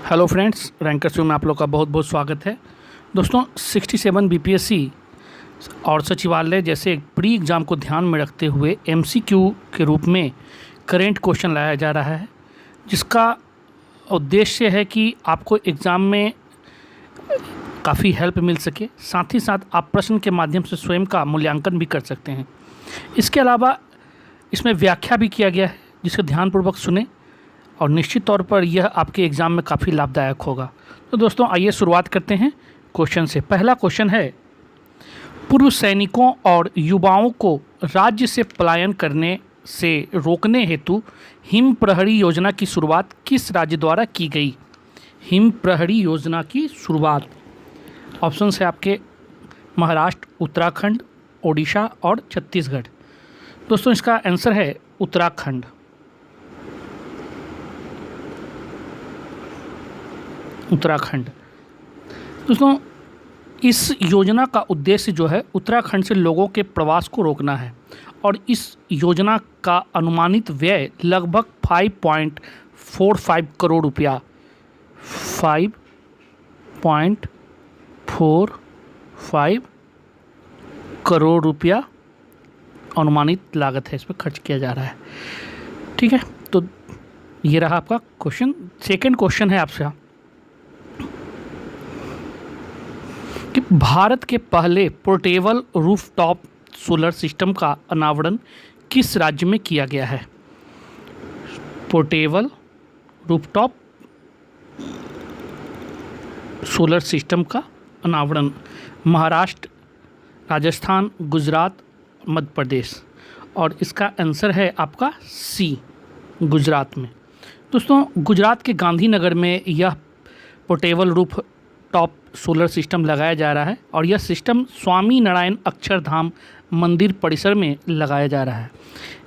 Hello friends, ranker show में आप लोग का बहुत बहुत स्वागत है। दोस्तों 67 बीपीएससी और सचिवालय जैसे प्री एग्ज़ाम को ध्यान में रखते हुए एमसीक्यू के रूप में करेंट क्वेश्चन लाया जा रहा है, जिसका उद्देश्य है कि आपको एग्ज़ाम में काफ़ी हेल्प मिल सके, साथ ही साथ आप प्रश्न के माध्यम से स्वयं का मूल्यांकन भी कर सकते हैं। इसके अलावा इसमें व्याख्या भी किया गया है, जिसको ध्यानपूर्वक सुने और निश्चित तौर पर यह आपके एग्ज़ाम में काफ़ी लाभदायक होगा। तो दोस्तों आइए शुरुआत करते हैं क्वेश्चन से। पहला क्वेश्चन है, पूर्व सैनिकों और युवाओं को राज्य से पलायन करने से रोकने हेतु हिम प्रहरी योजना की शुरुआत किस राज्य द्वारा की गई? हिम प्रहरी योजना की शुरुआत ऑप्शन है आपके महाराष्ट्र, उत्तराखंड, ओडिशा और छत्तीसगढ़। दोस्तों इसका आंसर है उत्तराखंड। उत्तराखंड। दोस्तों इस योजना का उद्देश्य जो है उत्तराखंड से लोगों के प्रवास को रोकना है और इस योजना का अनुमानित व्यय लगभग 5.45 करोड़ रुपया 5.45 करोड़ रुपया अनुमानित लागत है, इस पर खर्च किया जा रहा है। ठीक है, तो ये रहा आपका क्वेश्चन। सेकंड क्वेश्चन है आपसे कि भारत के पहले पोर्टेबल रूफटॉप सोलर सिस्टम का अनावरण किस राज्य में किया गया है? पोर्टेबल रूफटॉप सोलर सिस्टम का अनावरण महाराष्ट्र, राजस्थान, गुजरात, मध्य प्रदेश, और इसका आंसर है आपका सी, गुजरात में। दोस्तों गुजरात के गांधीनगर में यह portable roof top solar system लगाया जा रहा है और यह सिस्टम स्वामी नारायण अक्षरधाम मंदिर परिसर में लगाया जा रहा है।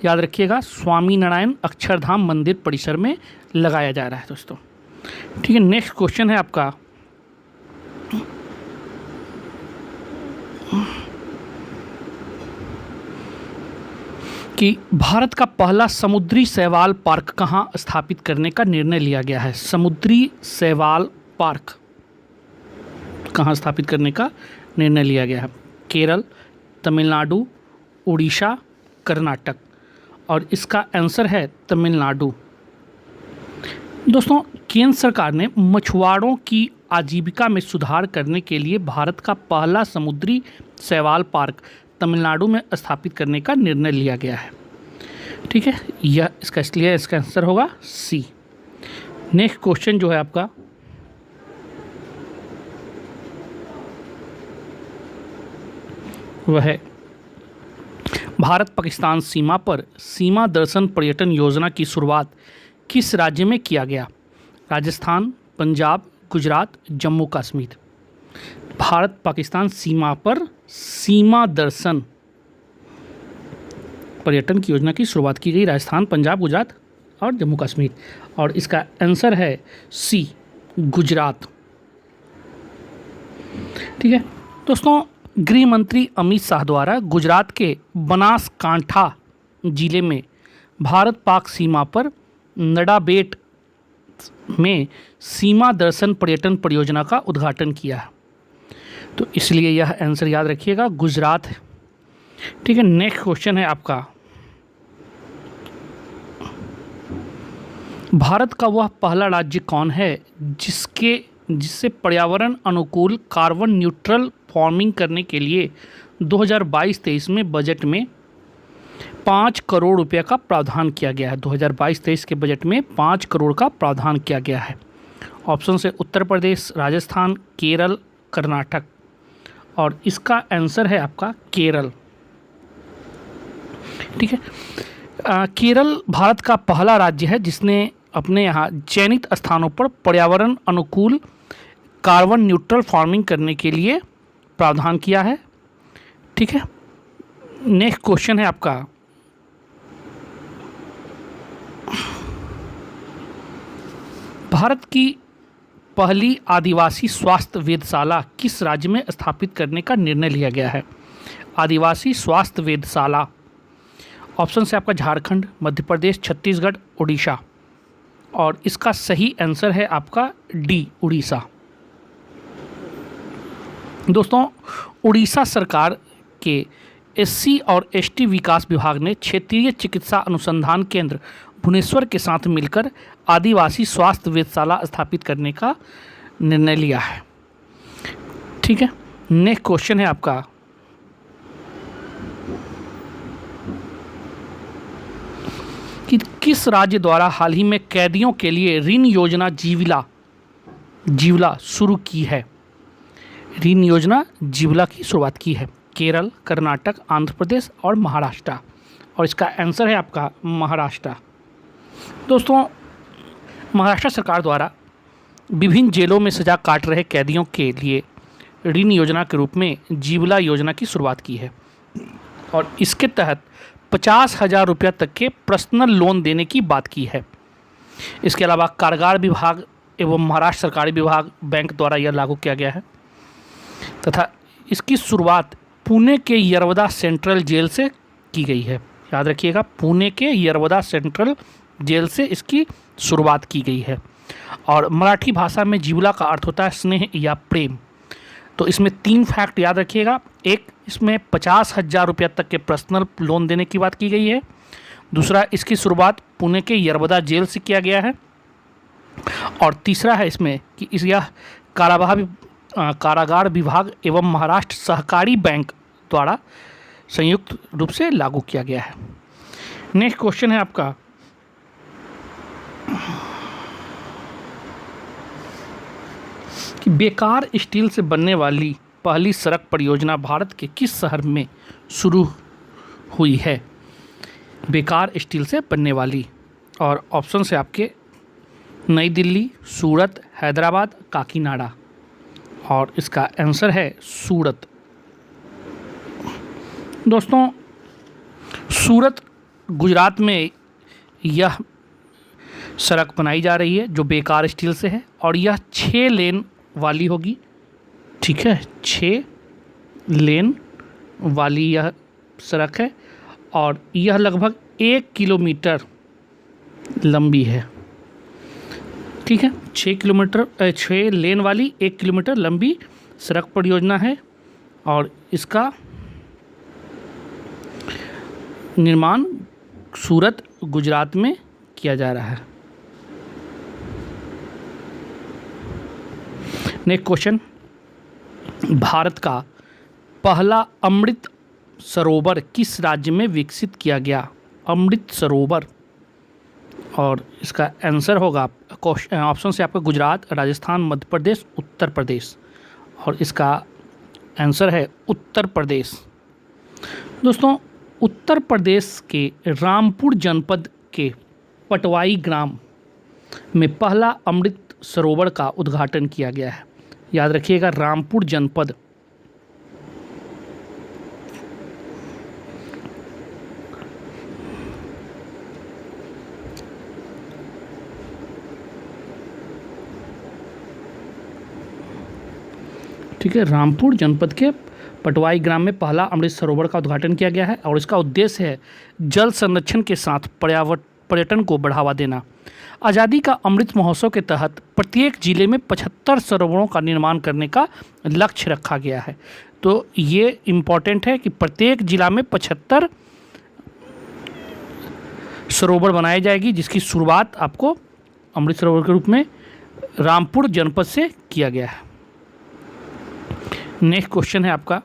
याद रखिएगा, स्वामी नारायण अक्षरधाम मंदिर परिसर में लगाया जा रहा है दोस्तों। ठीक है, नेक्स्ट क्वेश्चन है आपका कि भारत का पहला समुद्री शैवाल पार्क कहाँ स्थापित करने का निर्णय लिया गया है? समुद्री शैवाल पार्क कहाँ स्थापित करने का निर्णय लिया गया है? केरल, तमिलनाडु, उड़ीसा, कर्नाटक, और इसका आंसर है तमिलनाडु। दोस्तों केंद्र सरकार ने मछुआरों की आजीविका में सुधार करने के लिए भारत का पहला समुद्री शैवाल पार्क तमिलनाडु में स्थापित करने का निर्णय लिया गया है। ठीक है, यह इसका आंसर होगा सी। नेक्स्ट क्वेश्चन जो है आपका वह है, भारत पाकिस्तान सीमा पर सीमा दर्शन पर्यटन योजना की शुरुआत किस राज्य में किया गया? राजस्थान, पंजाब, गुजरात, जम्मू कश्मीर। भारत पाकिस्तान सीमा पर सीमा दर्शन पर्यटन की योजना की शुरुआत की गई राजस्थान, पंजाब, गुजरात और जम्मू कश्मीर, और इसका आंसर है सी, गुजरात। ठीक है दोस्तों, गृह मंत्री अमित शाह द्वारा गुजरात के बनासकांठा जिले में भारत पाक सीमा पर नडाबेट में सीमा दर्शन पर्यटन परियोजना का उद्घाटन किया है, तो इसलिए यह आंसर याद रखिएगा गुजरात है। ठीक है, नेक्स्ट क्वेश्चन है आपका, भारत का वह पहला राज्य कौन है जिससे पर्यावरण अनुकूल कार्बन न्यूट्रल फार्मिंग करने के लिए 2022-23 में बजट में 5 करोड़ रुपये का प्रावधान किया गया है? 2022-23 के बजट में 5 करोड़ का प्रावधान किया गया है। ऑप्शन है उत्तर प्रदेश, राजस्थान, केरल, कर्नाटक, और इसका आंसर है आपका केरल। ठीक है, केरल भारत का पहला राज्य है जिसने अपने यहाँ चयनित स्थानों पर पर्यावरण अनुकूल कार्बन न्यूट्रल फार्मिंग करने के लिए प्रावधान किया है। ठीक है, नेक्स्ट क्वेश्चन है आपका, भारत की पहली आदिवासी स्वास्थ्य वेधशाला किस राज्य में स्थापित करने का निर्णय लिया गया है? आदिवासी स्वास्थ्य वेधशाला ऑप्शन है आपका झारखंड, मध्य प्रदेश, छत्तीसगढ़, उड़ीसा, और इसका सही आंसर है आपका डी, उड़ीसा। दोस्तों, उड़ीसा सरकार के एससी और एसटी विकास विभाग ने क्षेत्रीय चिकित्सा अनुसंधान केंद्र भुवनेश्वर के साथ मिलकर आदिवासी स्वास्थ्य वेधशाला स्थापित करने का निर्णय लिया है। ठीक है, नेक्स्ट क्वेश्चन है आपका, कि किस राज्य द्वारा हाल ही में कैदियों के लिए ऋण योजना जीवला शुरू की है? ऋण योजना जीवला की शुरुआत की है केरल, कर्नाटक, आंध्र प्रदेश और महाराष्ट्र, और इसका आंसर है आपका महाराष्ट्र। दोस्तों, महाराष्ट्र सरकार द्वारा विभिन्न जेलों में सजा काट रहे कैदियों के लिए ऋण योजना के रूप में जीवला योजना की शुरुआत की है, और इसके तहत 50,000 रुपया तक के पर्सनल लोन देने की बात की है। इसके अलावा कारागार विभाग एवं महाराष्ट्र सरकारी विभाग बैंक द्वारा यह लागू किया गया है, तथा इसकी शुरुआत पुणे के यरवदा सेंट्रल जेल से की गई है। याद रखिएगा, पुणे के यरवदा सेंट्रल जेल से इसकी शुरुआत की गई है। और मराठी भाषा में जीवला का अर्थ होता है स्नेह या प्रेम। तो इसमें 3 फैक्ट याद रखिएगा। एक, इसमें 50,000 रुपया तक के पर्सनल लोन देने की बात की गई है। दूसरा, इसकी शुरुआत पुणे के यरवदा जेल से किया गया है। और तीसरा है इसमें कि यह कारागार विभाग एवं महाराष्ट्र सहकारी बैंक द्वारा संयुक्त रूप से लागू किया गया है। नेक्स्ट क्वेश्चन है आपका, कि बेकार स्टील से बनने वाली पहली सड़क परियोजना भारत के किस शहर में शुरू हुई है? बेकार स्टील से बनने वाली, और ऑप्शन से आपके नई दिल्ली, सूरत, हैदराबाद, काकीनाडा, और इसका आंसर है सूरत। दोस्तों, सूरत गुजरात में यह सड़क बनाई जा रही है जो बेकार स्टील से है, और यह 6 लेन वाली होगी। ठीक है, 6 लेन वाली यह सड़क है, और यह लगभग 1 किलोमीटर लंबी है। ठीक है, 6 लेन वाली 1 किलोमीटर लंबी सड़क परियोजना है, और इसका निर्माण सूरत गुजरात में किया जा रहा है। नेक्स्ट क्वेश्चन, भारत का पहला अमृत सरोवर किस राज्य में विकसित किया गया? अमृत सरोवर, और इसका आंसर होगा ऑप्शन से आपका गुजरात, राजस्थान, मध्य प्रदेश, उत्तर प्रदेश, और इसका आंसर है उत्तर प्रदेश। दोस्तों, उत्तर प्रदेश के रामपुर जनपद के पटवाई ग्राम में पहला अमृत सरोवर का उद्घाटन किया गया है। याद रखिएगा, रामपुर जनपद। ठीक है, रामपुर जनपद के पटवाई ग्राम में पहला अमृत सरोवर का उद्घाटन किया गया है, और इसका उद्देश्य है जल संरक्षण के साथ पर्यटन को बढ़ावा देना। आज़ादी का अमृत महोत्सव के तहत प्रत्येक जिले में 75 सरोवरों का निर्माण करने का लक्ष्य रखा गया है। तो ये इम्पॉर्टेंट है कि प्रत्येक जिला में 75 सरोवर बनाई जाएगी, जिसकी शुरुआत आपको अमृत सरोवर के रूप में रामपुर जनपद से किया गया है। नेक्स्ट क्वेश्चन है आपका,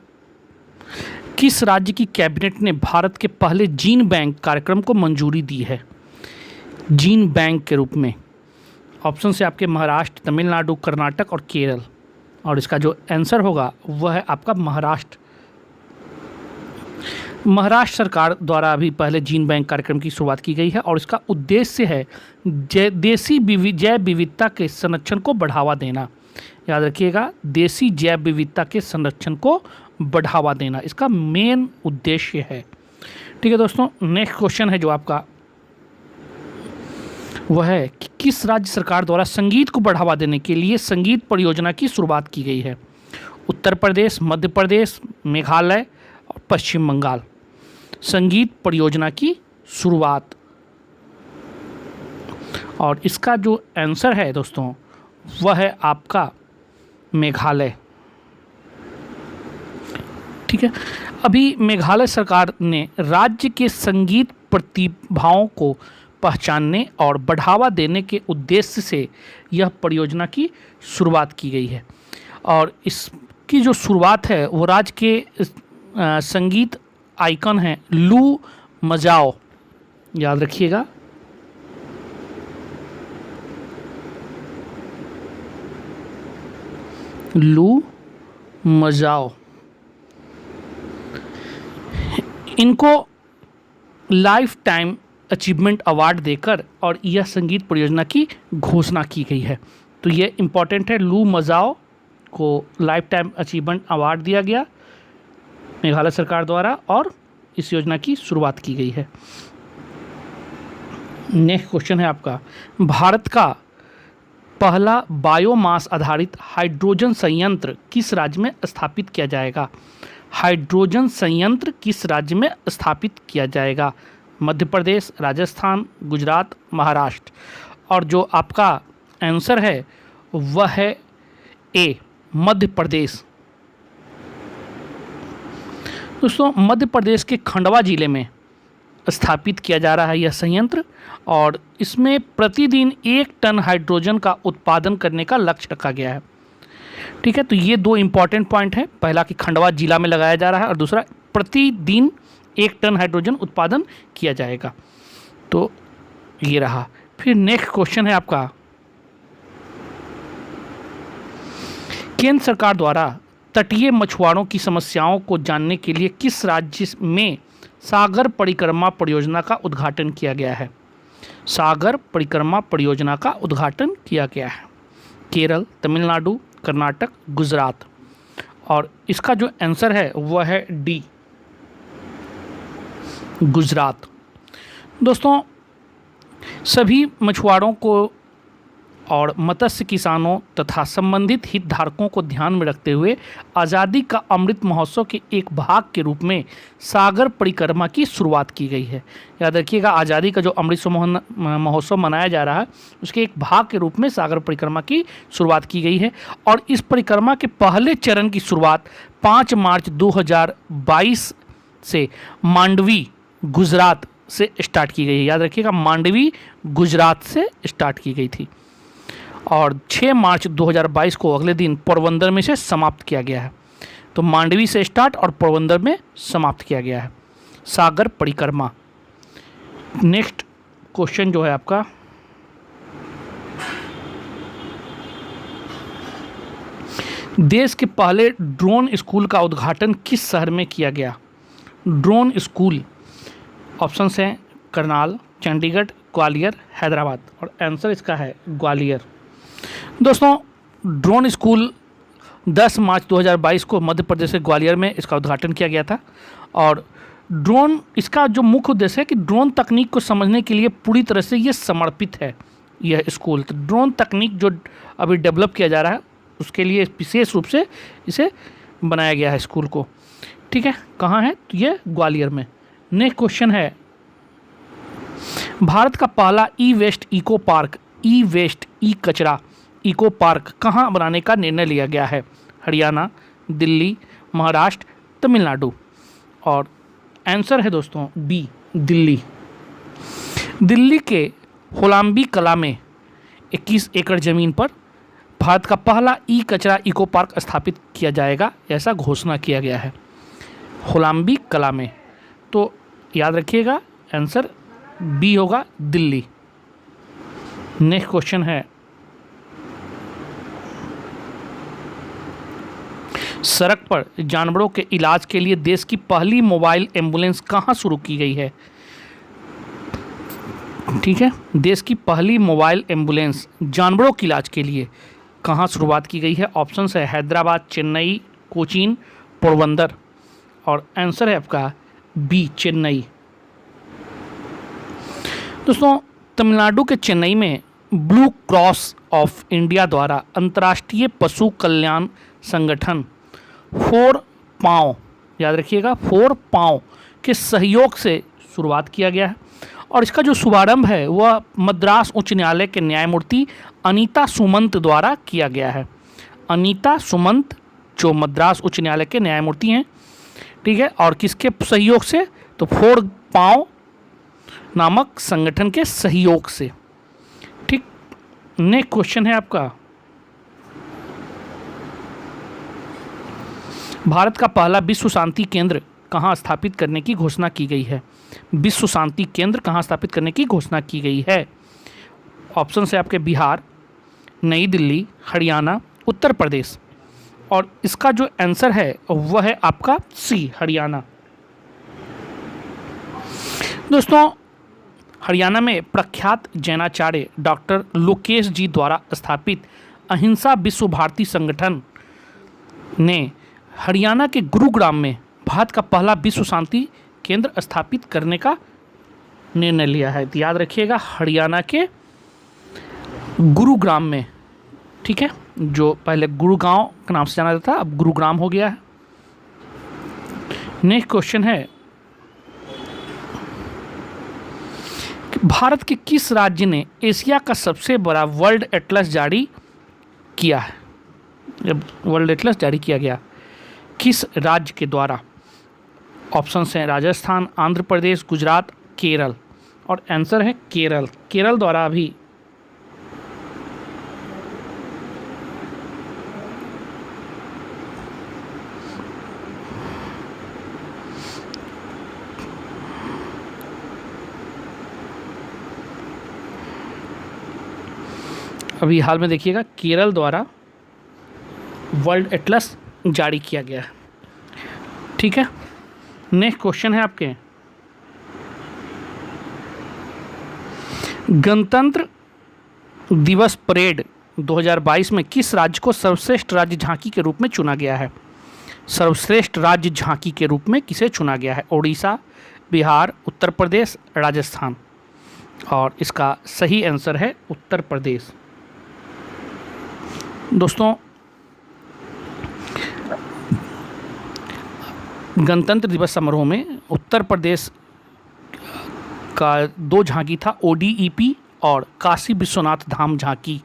किस राज्य की कैबिनेट ने भारत के पहले जीन बैंक कार्यक्रम को मंजूरी दी है? जीन बैंक के रूप में ऑप्शन से आपके महाराष्ट्र, तमिलनाडु, कर्नाटक और केरल, और इसका जो आंसर होगा वह है आपका महाराष्ट्र। महाराष्ट्र सरकार द्वारा अभी पहले जीन बैंक कार्यक्रम की शुरुआत की गई है, और इसका उद्देश्य है देसी जैव विविधता के संरक्षण को बढ़ावा देना। याद रखिएगा, देसी जैव विविधता के संरक्षण को बढ़ावा देना इसका मेन उद्देश्य है। ठीक है दोस्तों, नेक्स्ट क्वेश्चन है जो आपका वह है कि किस राज्य सरकार द्वारा संगीत को बढ़ावा देने के लिए संगीत परियोजना की शुरुआत की गई है? उत्तर प्रदेश, मध्य प्रदेश, मेघालय और पश्चिम बंगाल। संगीत परियोजना की शुरुआत, और इसका जो आंसर है दोस्तों वह है आपका मेघालय। ठीक है, अभी मेघालय सरकार ने राज्य के संगीत प्रतिभाओं को पहचानने और बढ़ावा देने के उद्देश्य से यह परियोजना की शुरुआत की गई है। और इसकी जो शुरुआत है वो राज्य के संगीत आइकन हैं लू मजाओ, याद रखिएगा। लू मजाओ, इनको लाइफ टाइम अचीवमेंट अवार्ड देकर और यह संगीत परियोजना की घोषणा की गई है। तो ये इम्पॉर्टेंट है, लू मजाओ को लाइफ टाइम अचीवमेंट अवार्ड दिया गया मेघालय सरकार द्वारा और इस योजना की शुरुआत की गई है। नेक्स्ट क्वेश्चन है आपका, भारत का पहला बायोमास आधारित हाइड्रोजन संयंत्र किस राज्य में स्थापित किया जाएगा? हाइड्रोजन संयंत्र किस राज्य में स्थापित किया जाएगा? मध्य प्रदेश, राजस्थान, गुजरात, महाराष्ट्र। और जो आपका आंसर है वह है ए, मध्य प्रदेश। दोस्तों मध्य प्रदेश के खंडवा जिले में स्थापित किया जा रहा है यह संयंत्र और इसमें प्रतिदिन 1 टन हाइड्रोजन का उत्पादन करने का लक्ष्य रखा गया है। ठीक है, तो ये 2 इम्पॉर्टेंट पॉइंट है, पहला कि खंडवा जिला में लगाया जा रहा है और दूसरा प्रतिदिन 1 टन हाइड्रोजन उत्पादन किया जाएगा। तो ये रहा। फिर नेक्स्ट क्वेश्चन है आपका, केंद्र सरकार द्वारा तटीय मछुआरों की समस्याओं को जानने के लिए किस राज्य में सागर परिक्रमा परियोजना का उद्घाटन किया गया है? सागर परिक्रमा परियोजना का उद्घाटन किया गया है केरल, तमिलनाडु, कर्नाटक, गुजरात। और इसका जो आंसर है वह है डी, गुजरात। दोस्तों सभी मछुआरों को और मत्स्य किसानों तथा संबंधित हितधारकों को ध्यान में रखते हुए आज़ादी का अमृत महोत्सव के एक भाग के रूप में सागर परिक्रमा की शुरुआत की गई है। याद रखिएगा, आज़ादी का जो अमृत महोत्सव मनाया जा रहा है उसके एक भाग के रूप में सागर परिक्रमा की शुरुआत की गई है। और इस परिक्रमा के पहले चरण की शुरुआत 5 मार्च 2022 से मांडवी, गुजरात से स्टार्ट की गई है। याद रखिएगा, मांडवी गुजरात से स्टार्ट की गई थी और 6 मार्च 2022 को अगले दिन पोरबंदर में से समाप्त किया गया है। तो मांडवी से स्टार्ट और पोरबंदर में समाप्त किया गया है सागर परिक्रमा। नेक्स्ट क्वेश्चन जो है आपका, देश के पहले ड्रोन स्कूल का उद्घाटन किस शहर में किया गया? ड्रोन स्कूल ऑप्शंस हैं करनाल, चंडीगढ़, ग्वालियर, हैदराबाद। और आंसर इसका है ग्वालियर। दोस्तों ड्रोन स्कूल 10 मार्च 2022 को मध्य प्रदेश के ग्वालियर में इसका उद्घाटन किया गया था। और ड्रोन, इसका जो मुख्य उद्देश्य है कि ड्रोन तकनीक को समझने के लिए पूरी तरह से ये समर्पित है यह स्कूल। तो ड्रोन तकनीक जो अभी डेवलप किया जा रहा है उसके लिए विशेष रूप से इसे बनाया गया है स्कूल को। ठीक है, कहाँ है? तो ये ग्वालियर में। नेक्स्ट क्वेश्चन है, भारत का पहला ई वेस्ट इको पार्क, ई वेस्ट ई कचरा इको पार्क कहाँ बनाने का निर्णय लिया गया है? हरियाणा, दिल्ली, महाराष्ट्र, तमिलनाडु। और आंसर है दोस्तों बी, दिल्ली। दिल्ली के होलांबी कला में 21 एकड़ ज़मीन पर भारत का पहला ई कचरा इको पार्क स्थापित किया जाएगा, ऐसा घोषणा किया गया है होलांबी कला में। तो याद रखिएगा आंसर बी होगा, दिल्ली। नेक्स्ट क्वेश्चन है, सड़क पर जानवरों के इलाज के लिए देश की पहली मोबाइल एम्बुलेंस कहाँ शुरू की गई है? ठीक है, देश की पहली मोबाइल एम्बुलेंस जानवरों के इलाज के लिए कहाँ शुरुआत की गई है? ऑप्शंस है हैदराबाद, चेन्नई, कोचीन, पोरबंदर। और आंसर है आपका बी, चेन्नई। दोस्तों तमिलनाडु के चेन्नई में ब्लू क्रॉस ऑफ इंडिया द्वारा अंतर्राष्ट्रीय पशु कल्याण संगठन 4 पाँव, याद रखिएगा 4 पाँव के सहयोग से शुरुआत किया गया है। और इसका जो शुभारंभ है वह मद्रास उच्च न्यायालय के न्यायमूर्ति अनीता सुमंत द्वारा किया गया है। अनीता सुमंत जो मद्रास उच्च न्यायालय के न्यायमूर्ति हैं, ठीक है, और किसके सहयोग से, तो फोर पाँव नामक संगठन के सहयोग से। ठीक, नेक्स्ट क्वेश्चन है आपका, भारत का पहला विश्व शांति केंद्र कहाँ स्थापित करने की घोषणा की गई है? विश्व शांति केंद्र कहाँ स्थापित करने की घोषणा की गई है? ऑप्शन है आपके बिहार, नई दिल्ली, हरियाणा, उत्तर प्रदेश। और इसका जो आंसर है वह है आपका सी, हरियाणा। दोस्तों, हरियाणा में प्रख्यात जैनाचार्य डॉक्टर लोकेश जी द्वारा स्थापित अहिंसा विश्व भारती संगठन ने हरियाणा के गुरुग्राम में भारत का पहला विश्व शांति केंद्र स्थापित करने का निर्णय लिया है। तो याद रखिएगा, हरियाणा के गुरुग्राम में, ठीक है, जो पहले गुरुगांव के नाम से जाना जाता था, अब गुरुग्राम हो गया है। नेक्स्ट क्वेश्चन है, भारत के किस राज्य ने एशिया का सबसे बड़ा वर्ल्ड एटलस जारी किया है? जब वर्ल्ड एटलस जारी किया गया, किस राज्य के द्वारा? ऑप्शन हैं राजस्थान, आंध्र प्रदेश, गुजरात, केरल। और आंसर है केरल। केरल द्वारा अभी हाल में देखिएगा, केरल द्वारा वर्ल्ड एटलस जारी किया गया है। ठीक है, नेक्स्ट क्वेश्चन है आपके, गणतंत्र दिवस परेड 2022 में किस राज्य को सर्वश्रेष्ठ राज्य झांकी के रूप में चुना गया है? सर्वश्रेष्ठ राज्य झांकी के रूप में किसे चुना गया है? ओडिशा, बिहार, उत्तर प्रदेश, राजस्थान। और इसका सही आंसर है उत्तर प्रदेश। दोस्तों, गणतंत्र दिवस समारोह में उत्तर प्रदेश का 2 झांकी था, ODEP और काशी विश्वनाथ धाम झांकी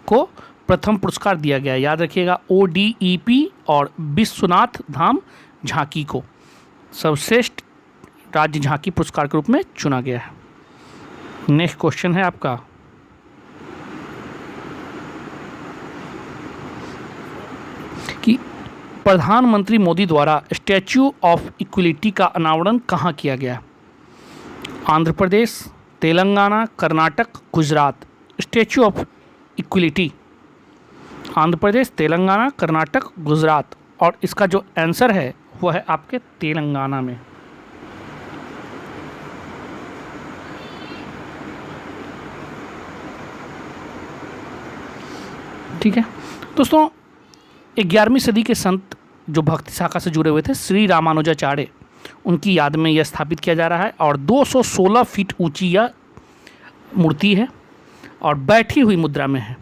को प्रथम पुरस्कार दिया गया। याद रखिएगा, ODEP और विश्वनाथ धाम झांकी को सर्वश्रेष्ठ राज्य झांकी पुरस्कार के रूप में चुना गया है। नेक्स्ट क्वेश्चन है आपका, कि प्रधानमंत्री मोदी द्वारा स्टैच्यू ऑफ इक्वलिटी का अनावरण कहाँ किया गया? Andhra Pradesh, Telangana, Karnataka, Gujarat. Statue of equality Andhra Pradesh, Telangana, Karnataka, Gujarat. और इसका जो आंसर है वह है आपके तेलंगाना में। ठीक है दोस्तों, 11वीं सदी के संत जो भक्ति शाखा से जुड़े हुए थे, श्री रामानुजाचार्य, उनकी याद में यह स्थापित किया जा रहा है। और 216 फीट ऊंची यह मूर्ति है और बैठी हुई मुद्रा में है।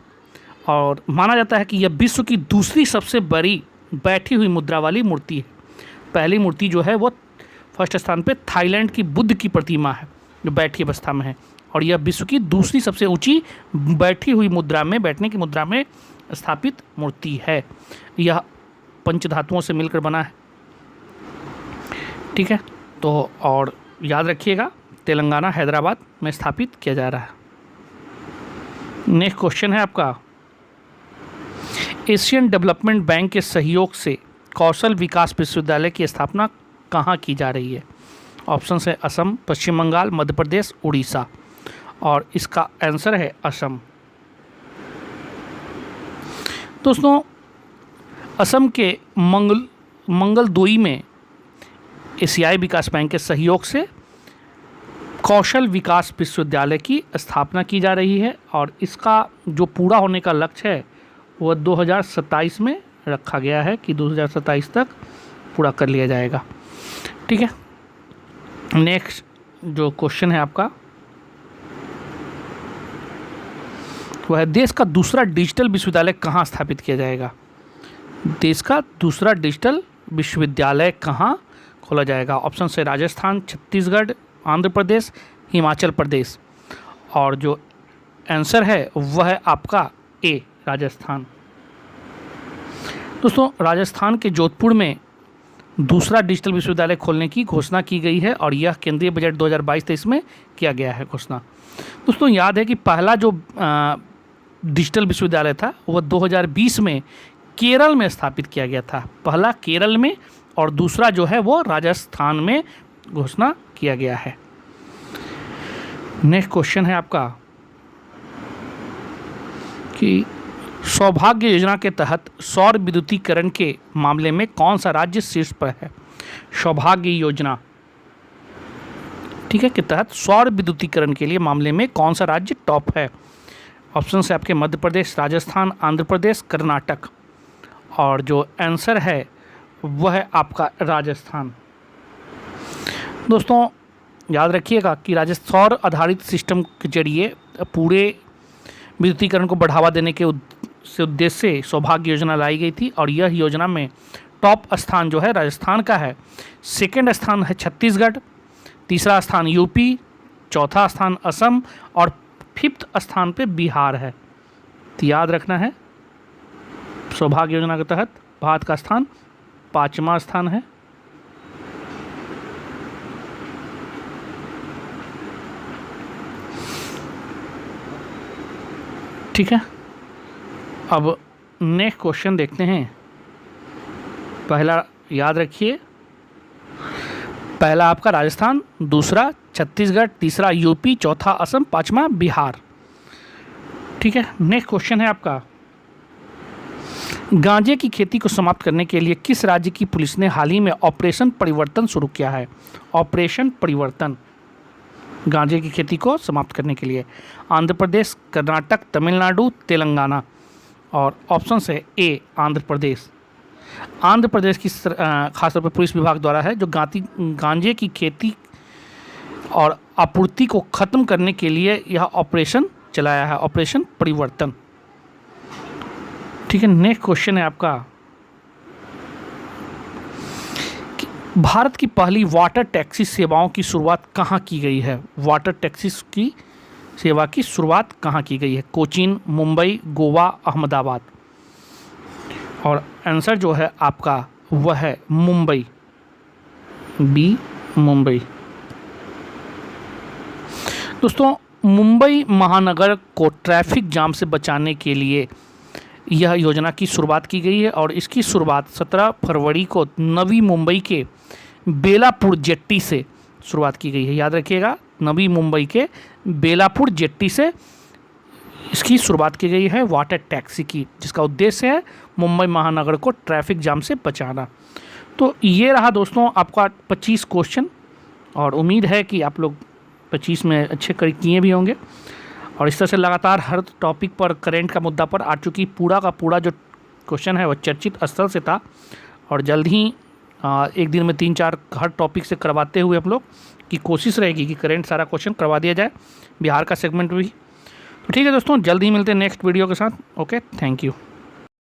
और माना जाता है कि यह विश्व की दूसरी सबसे बड़ी बैठी हुई मुद्रा वाली मूर्ति है। पहली मूर्ति जो है वो फर्स्ट स्थान पे थाईलैंड की बुद्ध की प्रतिमा है जो बैठी अवस्था में है, और यह विश्व की दूसरी सबसे ऊंची बैठी हुई मुद्रा में, बैठने की मुद्रा में स्थापित मूर्ति है। यह पंचधातुओं से मिलकर बना है। ठीक है, तो और याद रखिएगा, तेलंगाना, हैदराबाद में स्थापित किया जा रहा है। नेक्स्ट क्वेश्चन है आपका, एशियन डेवलपमेंट बैंक के सहयोग से कौशल विकास विश्वविद्यालय की स्थापना कहाँ की जा रही है? ऑप्शन है असम, पश्चिम बंगाल, मध्य प्रदेश, उड़ीसा। और इसका आंसर है असम। दोस्तों, असम के मंगलदोई में एशियाई विकास बैंक के सहयोग से कौशल विकास विश्वविद्यालय की स्थापना की जा रही है। और इसका जो पूरा होने का लक्ष्य है वह 2027 में रखा गया है कि 2027 तक पूरा कर लिया जाएगा। ठीक है, नेक्स्ट जो क्वेश्चन है आपका वह है, देश का दूसरा डिजिटल विश्वविद्यालय कहाँ स्थापित किया जाएगा? देश का दूसरा डिजिटल विश्वविद्यालय कहाँ खोला जाएगा? ऑप्शन है राजस्थान, छत्तीसगढ़, आंध्र प्रदेश, हिमाचल प्रदेश। और जो आंसर है वह है आपका ए, राजस्थान। दोस्तों, राजस्थान के जोधपुर में दूसरा डिजिटल विश्वविद्यालय खोलने की घोषणा की गई है और यह केंद्रीय बजट 2022-23 में किया गया है घोषणा। दोस्तों, याद है कि पहला जो डिजिटल विश्वविद्यालय था वह 2020 में केरल में स्थापित किया गया था। पहला केरल में और दूसरा जो है वो राजस्थान में घोषणा किया गया है। नेक्स्ट क्वेश्चन है आपका कि सौभाग्य योजना के तहत सौर विद्युतीकरण के मामले में कौन सा राज्य शीर्ष पर है? सौभाग्य योजना, ठीक है, के तहत सौर विद्युतीकरण के लिए मामले में कौन सा राज्य टॉप है? ऑप्शन है आपके मध्य प्रदेश, राजस्थान, आंध्र प्रदेश, कर्नाटक। और जो आंसर है वह है आपका राजस्थान। दोस्तों, याद रखिएगा कि सौर आधारित सिस्टम के जरिए पूरे विद्युतीकरण को बढ़ावा देने के उद्देश्य से सौभाग्य योजना लाई गई थी और यह योजना में टॉप स्थान जो है राजस्थान का है। सेकंड स्थान है छत्तीसगढ़, तीसरा स्थान यूपी, चौथा स्थान असम और फिफ्थ स्थान पे बिहार है। तो याद रखना है, सौभाग्य योजना के तहत भारत का स्थान 5वां स्थान है। ठीक है, अब नेक्स्ट क्वेश्चन देखते हैं। पहला याद रखिए, पहला आपका राजस्थान, दूसरा छत्तीसगढ़, तीसरा यूपी, चौथा असम, 5वां बिहार। ठीक है, नेक्स्ट क्वेश्चन है आपका, गांजे की खेती को समाप्त करने के लिए किस राज्य की पुलिस ने हाल ही में ऑपरेशन परिवर्तन शुरू किया है? ऑपरेशन परिवर्तन, गांजे की खेती को समाप्त करने के लिए आंध्र प्रदेश, कर्नाटक, तमिलनाडु, तेलंगाना। और ऑप्शन है ए, आंध्र प्रदेश। आंध्र प्रदेश की खासतौर पर पुलिस विभाग द्वारा है जो गांजे की खेती और आपूर्ति को ख़त्म करने के लिए यह ऑपरेशन चलाया है, ऑपरेशन परिवर्तन। ठीक है, नेक्स्ट क्वेश्चन है आपका, भारत की पहली वाटर टैक्सी सेवाओं की शुरुआत कहाँ की गई है? वाटर टैक्सी की सेवा की शुरुआत कहाँ की गई है? कोचीन, मुंबई, गोवा, अहमदाबाद। और आंसर जो है आपका वह है मुंबई, बी, मुंबई। दोस्तों, मुंबई महानगर को ट्रैफिक जाम से बचाने के लिए यह योजना की शुरुआत की गई है और इसकी शुरुआत 17 फरवरी को नवी मुंबई के बेलापुर जेट्टी से शुरुआत की गई है। याद रखिएगा, नवी मुंबई के बेलापुर जेट्टी से इसकी शुरुआत की गई है वाटर टैक्सी की, जिसका उद्देश्य है मुंबई महानगर को ट्रैफिक जाम से बचाना। तो ये रहा दोस्तों आपका 25 क्वेश्चन और उम्मीद है कि आप लोग 25 में अच्छे किए भी होंगे। और इस तरह से लगातार हर टॉपिक पर, करंट का मुद्दा पर आ चुकी पूरा का पूरा जो क्वेश्चन है वह चर्चित स्थल से था और जल्द ही एक दिन में 3-4 हर टॉपिक से करवाते हुए हम लोग की कोशिश रहेगी कि करंट सारा क्वेश्चन करवा दिया जाए, बिहार का सेगमेंट भी। तो ठीक है दोस्तों, जल्द ही मिलते हैं नेक्स्ट वीडियो के साथ। Okay, thank you.